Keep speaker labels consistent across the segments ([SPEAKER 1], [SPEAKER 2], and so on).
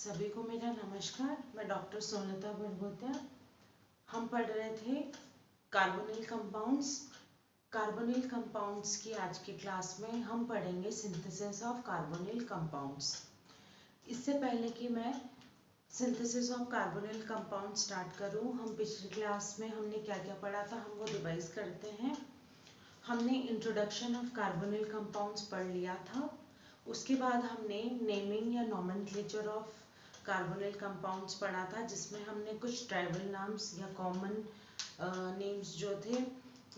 [SPEAKER 1] सभी को मेरा नमस्कार। मैं डॉक्टर सोनलता बड़गोत्या। हम पढ़ रहे थे कार्बोनिल कंपाउंड्स। कार्बोनिल कंपाउंड्स की आज की क्लास में हम पढ़ेंगे सिंथेसिस ऑफ कार्बोनिल कंपाउंड्स। इससे पहले कि मैं synthesis of carbonyl compound start करूं, हम पिछली क्लास में हमने क्या क्या पढ़ा था हम वो रिवाइज करते हैं। हमने इंट्रोडक्शन ऑफ कार्बोनिल कंपाउंड्स पढ़ लिया था। उसके बाद हमने नेमिंग या नॉमेनक्लेचर ऑफ कार्बोनिल कंपाउंड्स पढ़ा था, जिसमें हमने कुछ ट्राइबल नाम्स या कॉमन नेम्स जो थे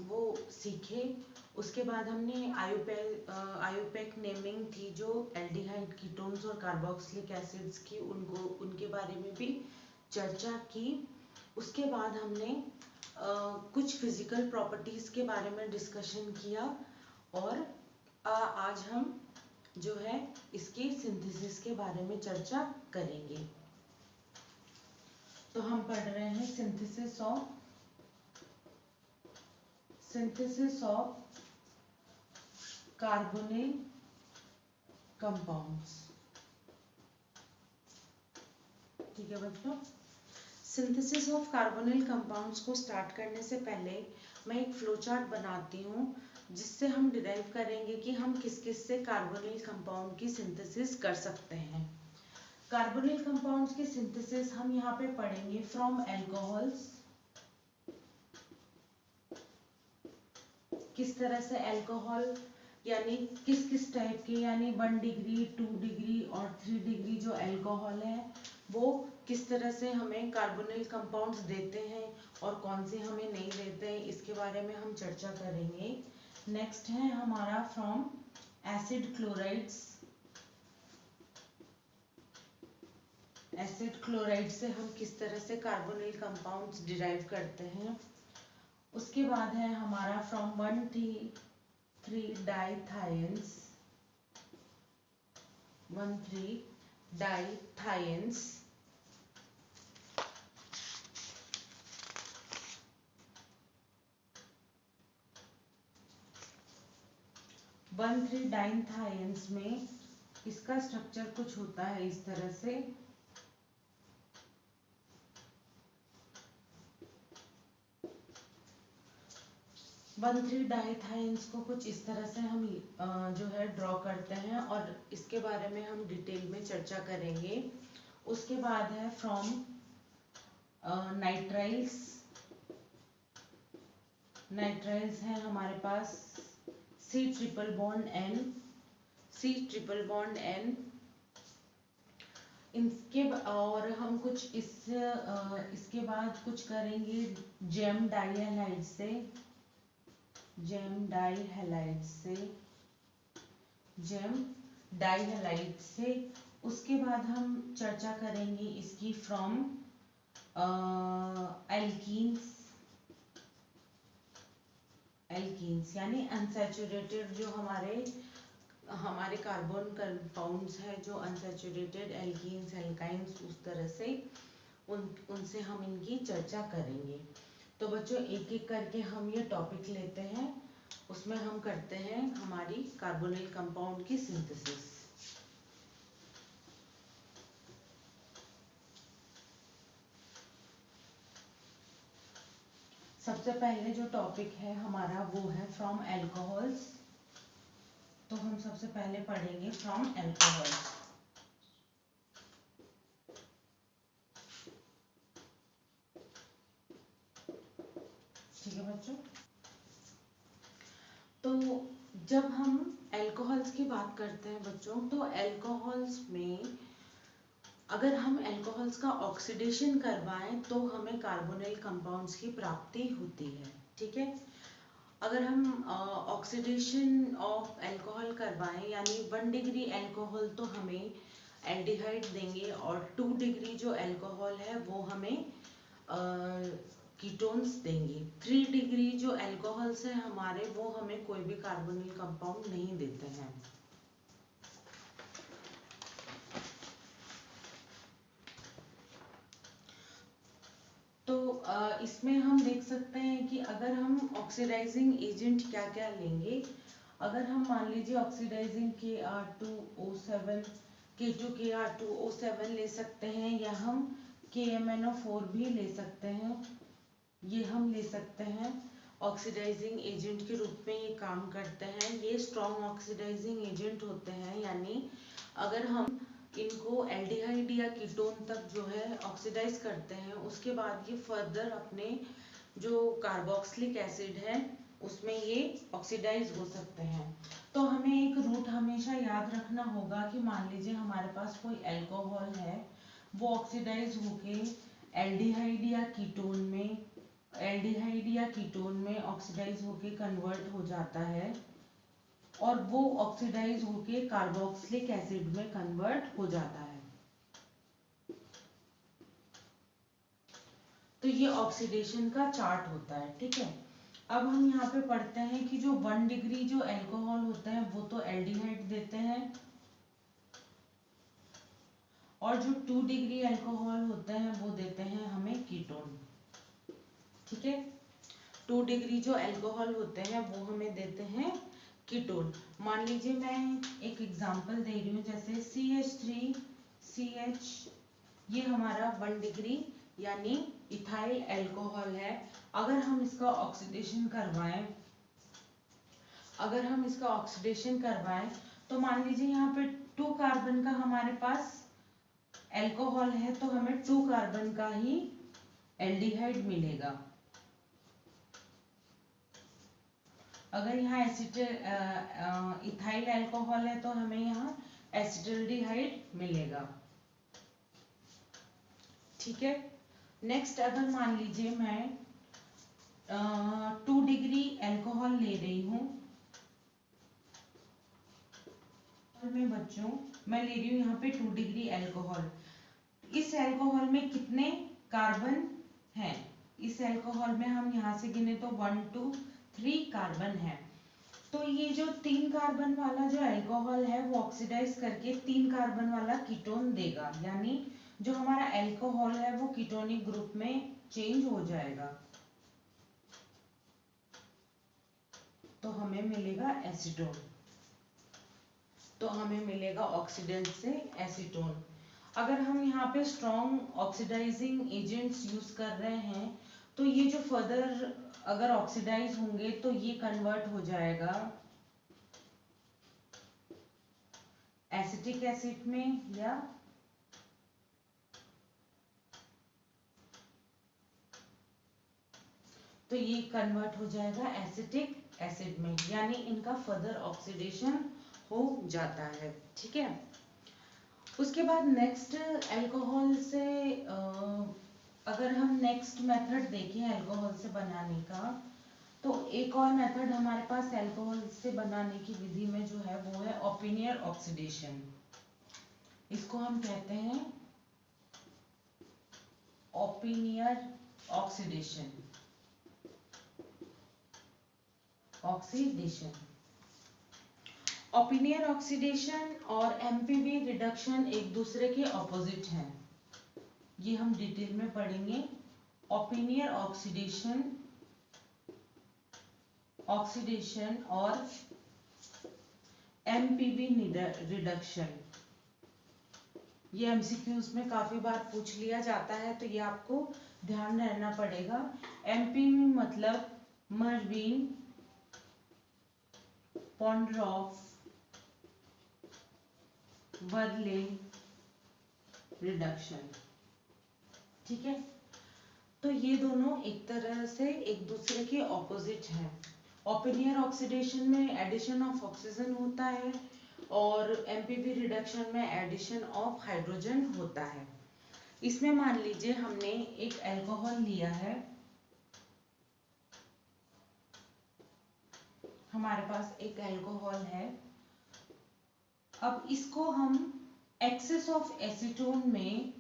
[SPEAKER 1] वो सीखे। उसके बाद हमने आयुपैक नेमिंग थी जो एल्डिहाइड कीटोन्स और कार्बोक्सिलिक एसिड्स की, उनके बारे में भी चर्चा की। उसके बाद हमने कुछ फिजिकल प्रॉपर्टीज़ के बारे में डिस्कशन किया और आज हम जो है इसकी सिंथेसिस के बारे में चर्चा करेंगे। तो हम पढ़ रहे हैं सिंथेसिस ऑफ कार्बोनिल कंपाउंड्स। ठीक है बच्चों, सिंथेसिस ऑफ कार्बोनिल कंपाउंड्स को स्टार्ट करने से पहले मैं एक फ्लो चार्ट बनाती हूँ, जिससे हम डिराइव करेंगे कि हम किस किस से कार्बोनिल कंपाउंड की सिंथेसिस कर सकते हैं। कार्बोनिल कंपाउंड्स की सिंथेसिस हम यहाँ पे पढ़ेंगे फ्रॉम अल्कोहल्स। किस तरह से अल्कोहल यानी किस किस टाइप के, यानी 1 डिग्री 2 डिग्री और 3 डिग्री जो अल्कोहल है वो किस तरह से हमें कार्बोनिल कंपाउंड्स देते हैं और कौन से हमें नहीं देते हैं, इसके बारे में हम चर्चा करेंगे। नेक्स्ट है हमारा from acid chlorides. Acid chloride से हम किस तरह से कार्बोनिल कंपाउंड्स डिराइव करते हैं। उसके बाद है हमारा फ्रॉम 1,3 डाइथायंस 1,3 डाइथायंस। डाइथायंस में इसका स्ट्रक्चर कुछ होता है इस तरह से। डाइथायंस को कुछ इस तरह से हम जो है ड्रॉ करते हैं और इसके बारे में हम डिटेल में चर्चा करेंगे। उसके बाद है फ्रॉम नाइट्राइल्स। नाइट्राइल्स है हमारे पास C ट्रिपल बॉन्ड N। इसके और हम कुछ इसके बाद कुछ करेंगे जेम डाइहैलाइड से। उसके बाद हम चर्चा करेंगे इसकी फ्रॉम एल्कीन्स यानी अनसैचुरेटेड जो हमारे कार्बन कंपाउंड्स हैं, जो अनसैचुरेटेड एल्कीन्स एल्काइंस, उस तरह से उनसे हम इनकी चर्चा करेंगे। तो बच्चों एक एक करके हम ये टॉपिक लेते हैं, उसमें हम करते हैं हमारी कार्बोनिल कंपाउंड की सिंथेसिस। सबसे पहले जो टॉपिक है हमारा वो है फ्रॉम अल्कोहल्स। तो हम सबसे पहले पढ़ेंगे फ्रॉम अल्कोहल्स। ठीक है बच्चों, तो जब हम अल्कोहल्स की बात करते हैं बच्चों, तो अल्कोहल्स में अगर हम अल्कोहल्स का ऑक्सीडेशन करवाएं तो हमें कार्बोनिल कंपाउंड्स की प्राप्ति होती है। ठीक है, अगर हम ऑक्सीडेशन ऑफ अल्कोहल करवाएं यानी 1 डिग्री अल्कोहल तो हमें एल्डिहाइड देंगे और 2 डिग्री जो अल्कोहल है वो हमें कीटोन्स देंगे। 3 डिग्री जो अल्कोहल्स हैं हमारे, वो हमें कोई भी कार्बोनिल कंपाउंड नहीं देते हैं। तो इसमें हम देख सकते हैं कि अगर हम ऑक्सीडाइजिंग एजेंट क्या क्या लेंगे। अगर हम मान लीजिए ऑक्सीडाइजिंग KR2O7 K2KR2O7 ले सकते हैं, या हम KMnO4 भी ले सकते हैं, ये हम ले सकते हैं। ऑक्सीडाइजिंग एजेंट के रूप में ये काम करते हैं। ये स्ट्रॉन्ग ऑक्सीडाइजिंग एजेंट होते हैं, यानी अगर हम इनको एल्डिहाइड या कीटोन तक जो है ऑक्सीडाइज करते हैं, उसके बाद ये फर्दर अपने जो कार्बोक्सिलिक एसिड है उसमें ये ऑक्सीडाइज हो सकते हैं। तो हमें एक रूट हमेशा याद रखना होगा कि मान लीजिए हमारे पास कोई अल्कोहल है, वो ऑक्सीडाइज होके एल्डिहाइड या कीटोन में ऑक्सीडाइज होके कन्वर्ट हो जाता है, और वो ऑक्सीडाइज होके कार्बोक्सिलिक एसिड में कन्वर्ट हो जाता है। तो ये ऑक्सीडेशन का चार्ट होता है, ठीक है। अब हम यहाँ पे पढ़ते हैं कि जो 1 डिग्री जो अल्कोहल होते हैं वो तो एल्डिहाइड देते हैं, और जो 2 डिग्री अल्कोहल होते हैं वो देते हैं हमें कीटोन, ठीक है। 2 डिग्री जो अल्कोहल होते हैं वो हमें देते हैं कीटोन। मान लीजिए मैं एक एग्जांपल दे रही हूँ, जैसे CH3CH, ये हमारा 1 डिग्री यानी इथाइल अल्कोहल है। अगर हम इसका ऑक्सीडेशन करवाएं तो मान लीजिए यहाँ पे 2 कार्बन का हमारे पास अल्कोहल है, तो हमें 2 कार्बन का ही एल्डिहाइड मिलेगा। अगर यहाँ इथाइल अल्कोहल है तो हमें यहाँ एसिटल्डिहाइड मिलेगा, ठीक है। नेक्स्ट अगर मान लीजिए मैं 2 डिग्री अल्कोहल ले रही हूँ, में बच्चों मैं ले रही हूँ यहाँ पे 2 डिग्री अल्कोहल। इस अल्कोहल में कितने कार्बन हैं? इस अल्कोहल में हम यहाँ से गिने तो 1 2 3 कार्बन है। तो ये जो 3 कार्बन वाला जो अल्कोहल है वो ऑक्सीडाइज करके 3 कार्बन वाला कीटोन देगा, यानी जो हमारा अल्कोहल है वो कीटोनिक ग्रुप में चेंज हो जाएगा, तो हमें मिलेगा एसीटोन। तो हमें मिलेगा ऑक्सीडेंट से एसीटोन। अगर हम यहाँ पे स्ट्रॉन्ग ऑक्सीडाइजिंग एजेंट्स यूज कर रहे हैं तो ये जो फर्दर अगर ऑक्सीडाइज होंगे तो ये कन्वर्ट हो जाएगा एसिटिक एसिड में, या तो ये कन्वर्ट हो जाएगा एसिटिक एसिड में, यानी इनका फर्दर ऑक्सीडेशन हो जाता है, ठीक है। उसके बाद नेक्स्ट अल्कोहल से अगर हम नेक्स्ट मेथड देखें अल्कोहल से बनाने का, तो एक और मेथड हमारे पास अल्कोहल से बनाने की विधि में जो है वो है ओपिनियर ऑक्सीडेशन। इसको हम कहते हैं ओपिनियर ऑक्सीडेशन। ओपिनियर ऑक्सीडेशन और एमपीवी रिडक्शन एक दूसरे के ऑपोजिट हैं, ये हम डिटेल में पढ़ेंगे। ओपिनियर ऑक्सीडेशन और एमपीवी रिडक्शन, ये एमसीक्यूज में काफी बार पूछ लिया जाता है, तो ये आपको ध्यान रहना पड़ेगा। एमपीवी मतलब मर्वीन पॉन्डरॉफ वर्ले रिडक्शन, ठीक है। तो ये दोनों एक तरह से एक दूसरे के ऑपोजिट हैं। ओपिनियर ऑक्सीडेशन में एडिशन ऑफ ऑक्सीजन होता है और एमपीवी रिडक्शन में एडिशन ऑफ हाइड्रोजन होता है। इसमें मान लीजिए हमने एक अल्कोहल लिया है, हमारे पास एक अल्कोहल है। अब इसको हम एक्सेस ऑफ एसीटोन में,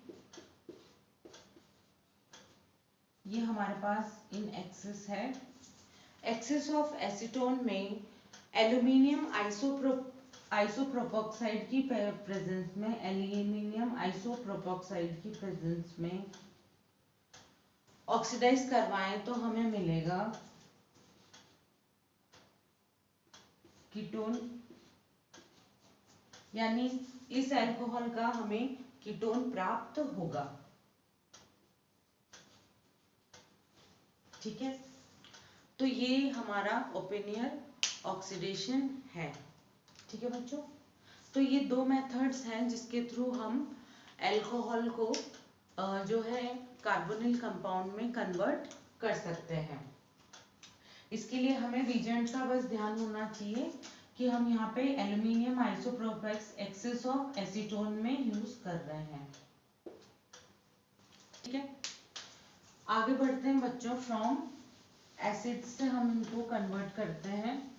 [SPEAKER 1] ये हमारे पास इन एक्सेस है, एक्सेस ऑफ एसीटोन में एल्यूमिनियम आइसोप्रोपोक्साइड की प्रेजेंस में, एल्यूमिनियम आइसोप्रोपोक्साइड की प्रेजेंस में ऑक्सीडाइज करवाएं तो हमें मिलेगा कीटोन, यानी इस अल्कोहल का हमें कीटोन प्राप्त होगा। ठीक है, तो ये हमारा ओपेनियर ऑक्सीडेशन है। ठीक है बच्चों, तो ये दो मेथड्स हैं जिसके थ्रू हम अल्कोहल को जो है कार्बोनिल कंपाउंड में कन्वर्ट कर सकते हैं। इसके लिए हमें रीजेंट का बस ध्यान होना चाहिए कि हम यहाँ पे एल्यूमिनियम आइसोप्रोपेक्स एक्सेस ऑफ एसीटोन में यूज कर रहे हैं। ठीक है, आगे बढ़ते हैं बच्चों। फ्रॉम एसिड से हम इनको कन्वर्ट करते हैं।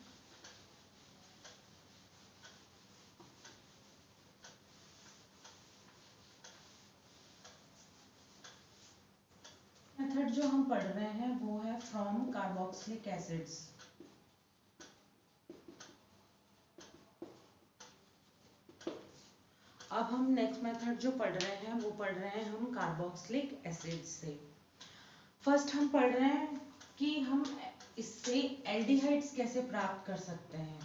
[SPEAKER 1] मेथड जो हम पढ़ रहे हैं वो है फ्रॉम कार्बोक्सिलिक एसिड्स। अब हम नेक्स्ट मेथड जो पढ़ रहे हैं वो पढ़ रहे हैं हम कार्बोक्सिलिक एसिड से। फर्स्ट हम पढ़ रहे हैं कि हम इससे एल्डिहाइड्स कैसे प्राप्त कर सकते हैं।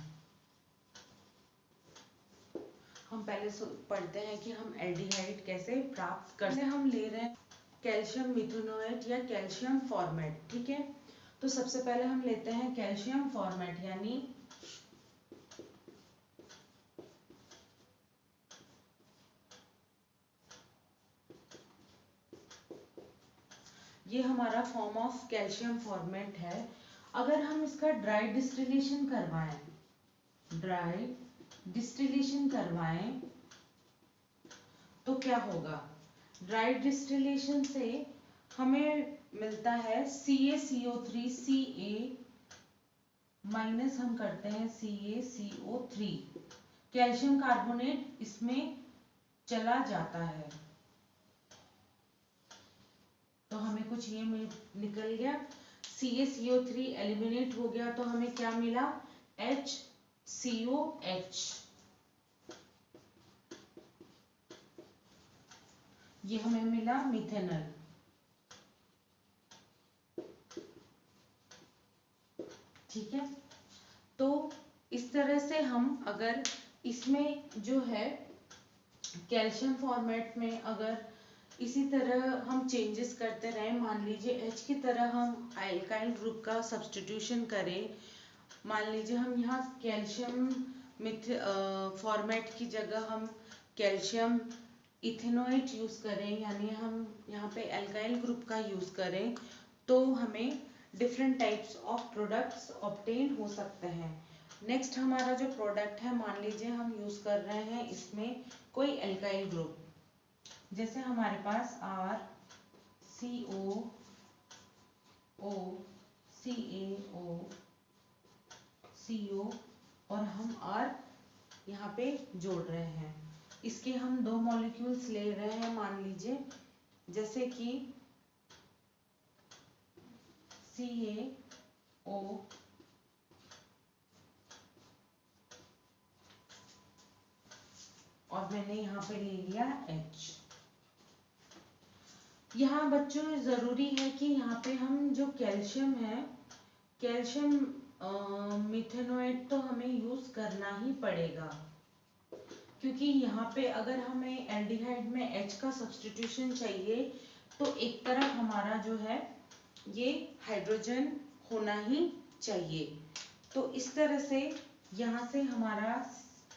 [SPEAKER 1] हम पहले पढ़ते हैं कि हम एल्डिहाइड कैसे प्राप्त कर सकते हैं। हम ले रहे हैं कैल्शियम मिथेनोएट या कैल्शियम फॉर्मेट। ठीक है, तो सबसे पहले हम लेते हैं कैल्शियम फॉर्मेट, यानी ये हमारा फॉर्म ऑफ कैल्शियम फॉर्मेट है। अगर हम इसका ड्राई डिस्टिलेशन करवाएं तो क्या होगा। ड्राई डिस्टिलेशन से हमें मिलता है CaCO3 Ca माइनस हम करते हैं CaCO3, कैल्शियम कार्बोनेट इसमें चला जाता है तो हमें कुछ ये निकल गया। CaCO3 एलिमिनेट हो गया तो हमें क्या मिला, HCOH। ये हमें मिला मिथेनॉल। ठीक है, तो इस तरह से हम अगर इसमें जो है कैल्शियम फॉर्मेट में अगर इसी तरह हम चेंजेस करते रहे, मान लीजिए H की तरह हम अल्काइल ग्रुप का सब्स्टिट्यूशन करें, मान लीजिए हम यहाँ कैल्शियम फॉर्मेट की जगह हम कैल्शियम इथेनोएट यूज करें, यानी हम यहाँ पे अल्काइल ग्रुप का यूज करें, तो हमें different types of products obtain हो सकते हैं। नेक्स्ट हमारा जो प्रोडक्ट है, मान लीजिए हम यूज कर रहे हैं इसमें कोई अल्काइल ग्रुप, जैसे हमारे पास RCOO CaO CO और हम R यहाँ पे जोड़ रहे हैं। इसके हम दो मॉलिक्यूल्स ले रहे हैं, मान लीजिए जैसे कि CaO और मैंने यहाँ पे ले लिया H। यहाँ बच्चों जरूरी है कि यहाँ पे हम जो कैल्शियम है, कैल्शियम मिथेनोएट तो हमें यूज करना ही पड़ेगा, क्योंकि यहाँ पे अगर हमें एल्डिहाइड में H का सब्स्टिट्यूशन चाहिए तो एक तरफ हमारा जो है ये हाइड्रोजन होना ही चाहिए। तो इस तरह से यहाँ से हमारा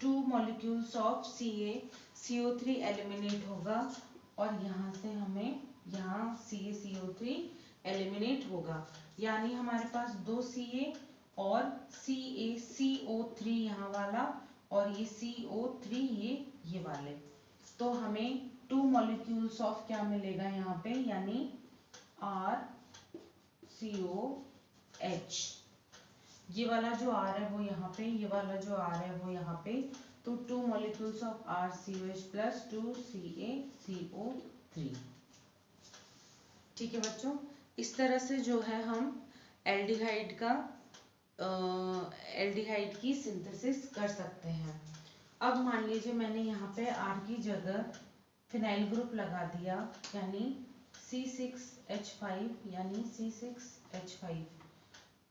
[SPEAKER 1] 2 मॉलिक्यूल्स ऑफ CaCO3 एलिमिनेट होगा और यहाँ से हमें यहाँ CaCO3 एलिमिनेट होगा, यानी हमारे पास 2 Ca और CaCO3 यहाँ वाला और ये CO3 ये वाले, तो हमें 2 मॉलिक्यूल्स ऑफ क्या मिलेगा यहाँ पे, यानी RCOH। ये वाला जो R है वो यहाँ पे, ये वाला जो R है वो यहाँ पे, तो 2 molecules of RCOH plus 2 CaCO3। ठीक है बच्चों, इस तरह से जो है हम एल्डिहाइड की सिंथेसिस कर सकते हैं। अब मान लीजिए मैंने यहाँ पे R की जगह फिनाइल ग्रुप लगा दिया, यानी C6H5, यानी C6H5,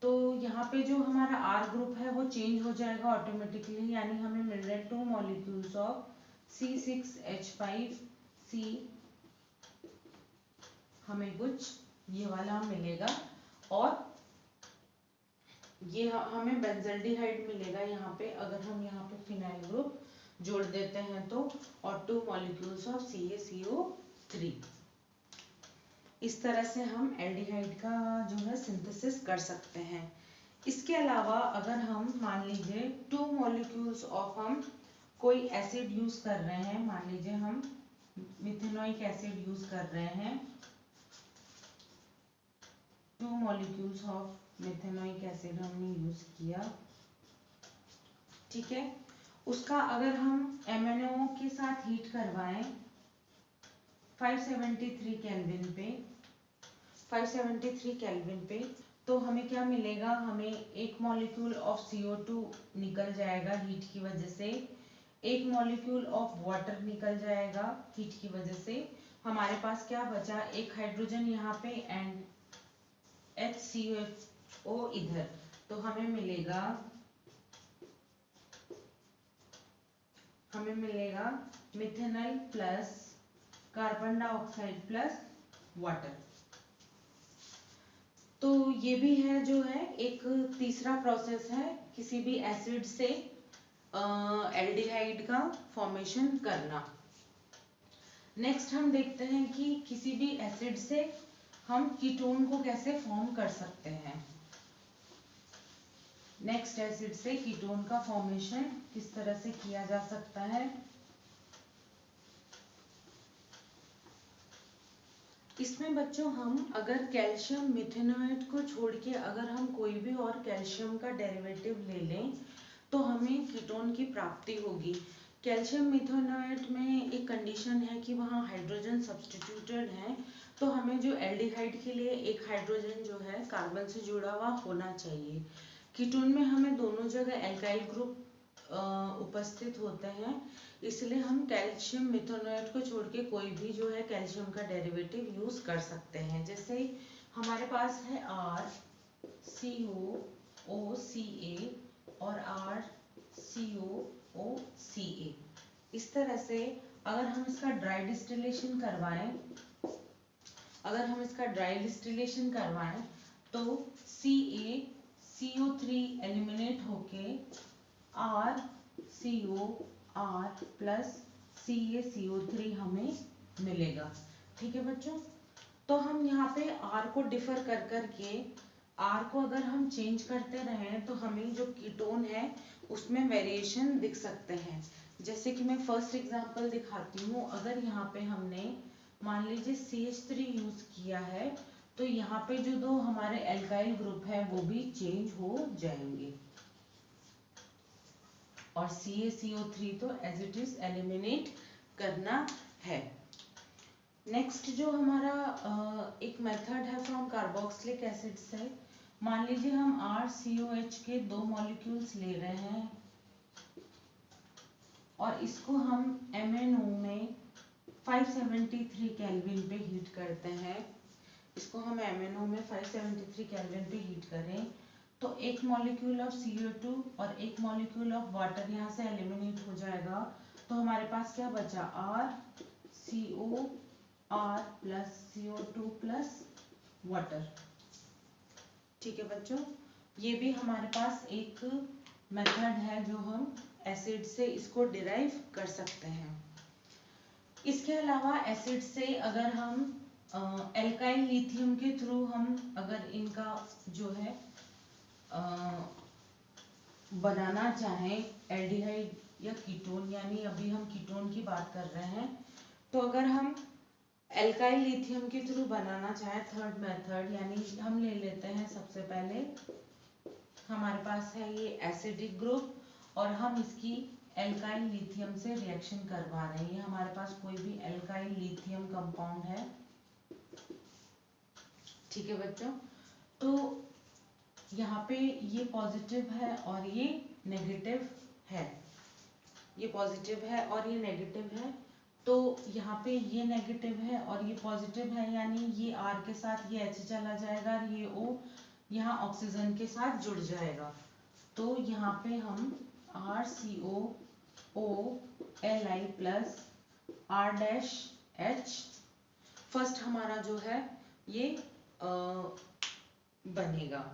[SPEAKER 1] तो यहाँ पे जो हमारा R ग्रुप है वो चेंज हो जाएगा ऑटोमेटिकली, यानी हमें मिल रहा है 2 मॉलिक्यूल्स ऑफ C6H5C हमें कुछ ये वाला मिलेगा, और ये हमें बेंजल्डिहाइड मिलेगा यहाँ पे, अगर हम यहाँ पे फिनाइल ग्रुप जोड़ देते हैं तो, और 2 मॉलिक्यूल्स ऑफ CaCO3। इस तरह से हम एल्डिहाइड का जो है सिंथेसिस कर सकते हैं। इसके अलावा अगर हम मान लीजिए 2 मॉलिक्यूल्स ऑफ हम कोई एसिड यूज कर रहे हैं, मान लीजिए हम मिथेनोइक एसिड यूज कर रहे हैं, 2 मॉलिक्यूल्स ऑफ मिथेनोइक एसिड हमने यूज किया, ठीक है। उसका अगर हम MnO के साथ हीट करवाएं 573 केल्विन पे, 573 केल्विन पे, तो हमें क्या मिलेगा, हमें एक मॉलिक्यूल ऑफ CO2 निकल जाएगा हीट की वजह से, एक मॉलिक्यूल ऑफ वाटर निकल जाएगा हीट की वजह से। हमारे पास क्या बचा, एक हाइड्रोजन यहाँ पे एंड HCO इधर, तो हमें मिलेगा methanol plus carbon dioxide plus water. तो ये भी है जो है एक तीसरा प्रोसेस है किसी भी एसिड से एल्डिहाइड का फॉर्मेशन करना। नेक्स्ट हम देखते हैं कि किसी भी एसिड से हम कीटोन को कैसे फॉर्म कर सकते हैं। नेक्स्ट एसिड से कीटोन का फॉर्मेशन किस तरह से किया जा सकता है। इसमें बच्चों हम अगर कैल्शियम मिथेनोएट को छोड़ के अगर हम कोई भी और कैल्शियम का डेरिवेटिव ले लें तो हमें कीटोन की प्राप्ति होगी। कैल्शियम मिथेनोएट में एक कंडीशन है कि वहाँ हाइड्रोजन सब्स्टिट्यूटेड है, तो हमें जो एल्डिहाइड के लिए एक हाइड्रोजन जो है कार्बन से जुड़ा हुआ होना चाहिए। कीटोन में हमें दोनों जगह एल्काइल ग्रुप उपस्थित होते हैं, इसलिए हम कैल्शियम मिथेनोएट को छोड़ के कोई भी जो है कैल्शियम का डेरिवेटिव यूज कर सकते हैं। जैसे हमारे पास है RCOOCA और RCOOCA। इस तरह से अगर हम इसका ड्राई डिस्टिलेशन करवाएं तो CaCO3 एलिमिनेट होके RCOR प्लस CaCO3 हमें मिलेगा। ठीक है बच्चों, तो हम यहाँ पे R को डिफर कर करके R को अगर हम चेंज करते रहें तो हमें जो कीटोन है उसमें वेरिएशन दिख सकते हैं। जैसे कि मैं फर्स्ट एग्जांपल दिखाती हूँ, अगर यहाँ पे हमने मान लीजिए CH3 यूज किया है तो यहाँ पे जो दो हमारे एल्काइल ग्रुप है वो भी चेंज हो जाएंगे और CaCO3 तो एज इट इज एलिमिनेट करना है। नेक्स्ट जो हमारा एक मेथड है फ्रॉम कार्बोक्सिलिक एसिड से, मान लीजिए हम RCOH के 2 मॉलिक्यूल्स ले रहे हैं और इसको हम MnO में 573 केल्विन पे हीट करते हैं। इसको हम MnO में 573 केल्विन पे हीट करें तो एक मॉलिक्यूल ऑफ CO2 और एक मॉलिक्यूल ऑफ वाटर यहाँ से एलिमिनेट हो जाएगा, तो हमारे पास क्या बचा RCOR plus CO2 plus water. ठीक है बच्चों, ये भी हमारे पास एक मेथड है जो हम एसिड से इसको डिराइव कर सकते हैं। इसके अलावा एसिड से अगर हम एल्काइल लिथियम के थ्रू हम अगर इनका जो है बनाना चाहें एल्डिहाइड या कीटोन, यानी अभी हम कीटोन की बात कर रहे हैं, तो अगर हम एल्काइल लिथियम के थ्रू बनाना चाहें थर्ड मेथड, यानी हम ले लेते हैं सबसे पहले हमारे पास है ये एसिडिक ग्रुप और हम इसकी एल्काइल लिथियम से रिएक्शन करवा रहे हैं। हमारे पास कोई भी एल्काइल लिथियम कंपाउंड है। ठीक है बच्चों, तो यहाँ पे ये पॉजिटिव है और ये नेगेटिव है, ये पॉजिटिव है और ये नेगेटिव है, तो यहाँ पे ये नेगेटिव है और ये पॉजिटिव है, यानी ये R के साथ ये H चला जाएगा और ये O यहाँ ऑक्सीजन के साथ जुड़ जाएगा। तो यहाँ पे हम RCO COLI plus R-H। First हमारा जो है ये बनेगा।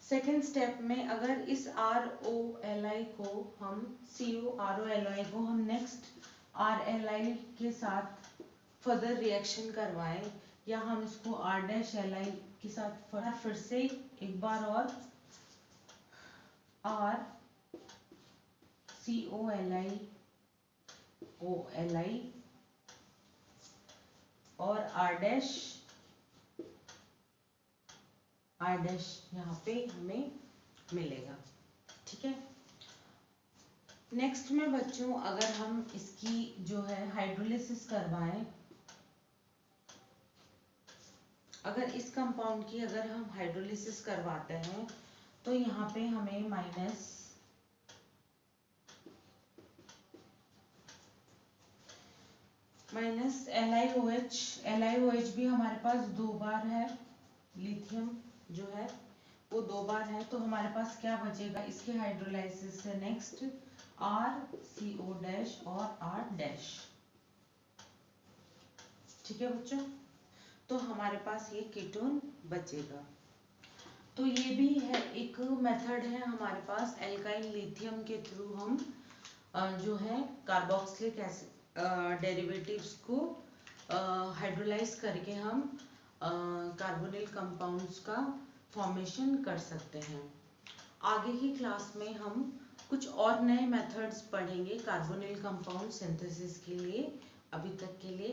[SPEAKER 1] सेकेंड स्टेप में अगर इस ROLI को हम COROLI को हम नेक्स्ट RLI के साथ फर्दर रिएक्शन करवाएं या हम इसको R-LI के साथ फिर से एक बार और RCOLI OLI और R' यहाँ पे हमें मिलेगा। ठीक है। नेक्स्ट में बच्चों अगर हम इसकी जो है हाइड्रोलिसिस करवाएं, अगर इस कंपाउंड की अगर हम हाइड्रोलिसिस करवाते हैं तो यहाँ पे हमें माइनस LiOH भी हमारे पास 2 बार है, लिथियम जो है वो 2 बार है, तो हमारे पास क्या बचेगा इसके हाइड्रोलाइसिस से नेक्स्ट RCO' और R'। ठीक है बच्चों, तो हमारे पास ये कीटोन बचेगा। तो ये भी है एक मेथड है हमारे पास, एल्काइल लिथियम के थ्रू हम जो है कार्बोक्सिलिक एसिड डेरिवेटिव्स को हाइड्रोलाइज करके हम कार्बोनिल कंपाउंड्स का फॉर्मेशन कर सकते हैं। आगे की क्लास में हम कुछ और नए मेथड्स पढ़ेंगे कार्बोनिल कंपाउंड सिंथेसिस के लिए। अभी तक के लिए